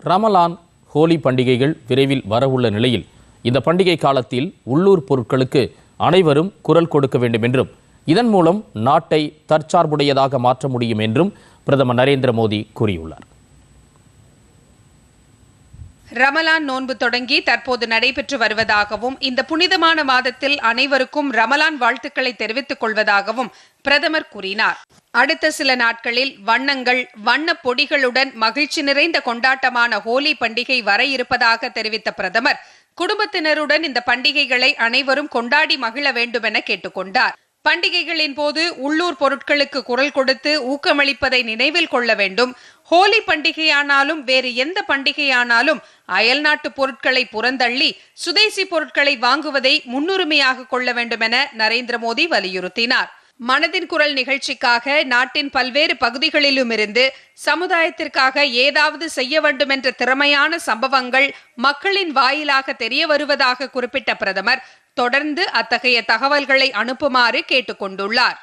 ரமலான், ஹோலி பண்டிகைகள் விரைவில் வரவுள்ள நிலையில் இந்த பண்டிகை காலத்தில் உள்ளூர் பொருட்களுக்கு அனைவரும் குரல் கொடுக்க வேண்டும் என்றும் இதன் மூலம் நாட்டை தற்சார்புடையதாக மாற்ற முடியும் என்றும் பிரதமர் நரேந்திர மோடி கூறியுள்ளார். ரமலான் நோன்பு தொடங்கி தற்போது நடைபெற்று வருவதாகவும் இந்த புனிதமான மாதத்தில் அனைவருக்கும் ரமலான் வாழ்த்துக்களை தெரிவித்துக் கொள்வதாகவும் பிரதமர் கூறினார். அடுத்த சில நாட்களில் வண்ணங்கள், வண்ண பொடிகளுடன் மகிழ்ச்சி நிறைந்த கொண்டாட்டமான ஹோலி பண்டிகை வர இருப்பதாக தெரிவித்த பிரதமர், குடும்பத்தினருடன் இந்த பண்டிகைகளை அனைவரும் கொண்டாடி மகிழ வேண்டும் என கேட்டுக்கொண்டார். பண்டிகைகளின் போது உள்ளூர் பொருட்களுக்கு குரல் கொடுத்து ஊக்கமளிப்பதை நினைவில் கொள்ள வேண்டும். ஹோலி பண்டிகையானாலும் வேறு எந்த பண்டிகையானாலும் அயல்நாட்டு பொருட்களை புறந்தள்ளி சுதேசி பொருட்களை வாங்குவதை முன்னுரிமையாக கொள்ள வேண்டும் என நரேந்திர மோடி வலியுறுத்தினார். மனதின் குரல் நிகழ்ச்சிக்காக நாட்டின் பல்வேறு பகுதிகளிலும் இருந்து சமுதாயத்திற்காக ஏதாவது செய்ய வேண்டும் என்ற திறமையான சம்பவங்கள் மக்களின் வாயிலாக தெரிய வருவதாக குறிப்பிட்ட பிரதமர் தொடர்ந்து அத்தகைய தகவல்களை அனுப்புமாறு கேட்டுக்கொண்டுள்ளார்.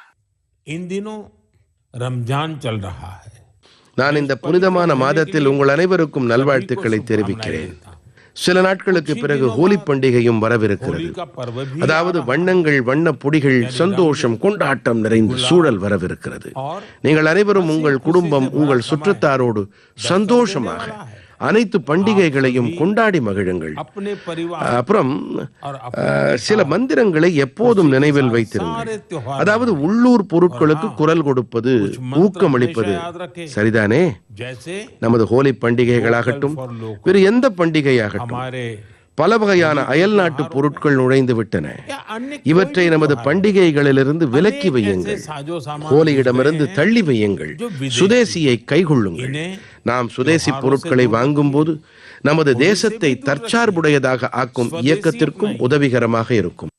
நான் இந்த புனிதமான மாதத்தில் உங்கள் அனைவருக்கும் நல்வாழ்த்துக்களை தெரிவிக்கிறேன். சில நாட்களுக்கு பிறகு ஹோலி பண்டிகையும் வரவிருக்கிறது. அதாவது வண்ணங்கள், வண்ண பொடிகள், சந்தோஷம், கொண்டாட்டம் நிறைந்த சூழல் வரவிருக்கிறது. நீங்கள் அனைவரும் உங்கள் குடும்பம், உங்கள் சுற்றத்தாரோடு சந்தோஷமாக அனைத்து பண்டிகைகளையும் கொண்டாடி மகிழுங்கள். அப்புறம் சில மந்திரங்களை எப்போதும் நினைவில் வைத்திருங்கள். அதாவது உள்ளூர் பொருட்களுக்கு குரல் கொடுப்பது, ஊக்கமளிப்பது. சரிதானே? நமது ஹோலி பண்டிகைகளாகட்டும், வேறு எந்த பண்டிகையாகட்டும், பல வகையான அயல்நாட்டு பொருட்கள் நுழைந்து விட்டன. இவற்றை நமது பண்டிகைகளிலிருந்து விலக்கி வையுங்கள். ஹோலியிடமிருந்து தள்ளி வையுங்கள். சுதேசியை கைகொள்ளுங்கள். நாம் சுதேசி பொருட்களை வாங்கும் போது நமது தேசத்தை தற்சார்புடையதாக ஆக்கும் இயக்கத்திற்கும் உதவிகரமாக இருக்கும்.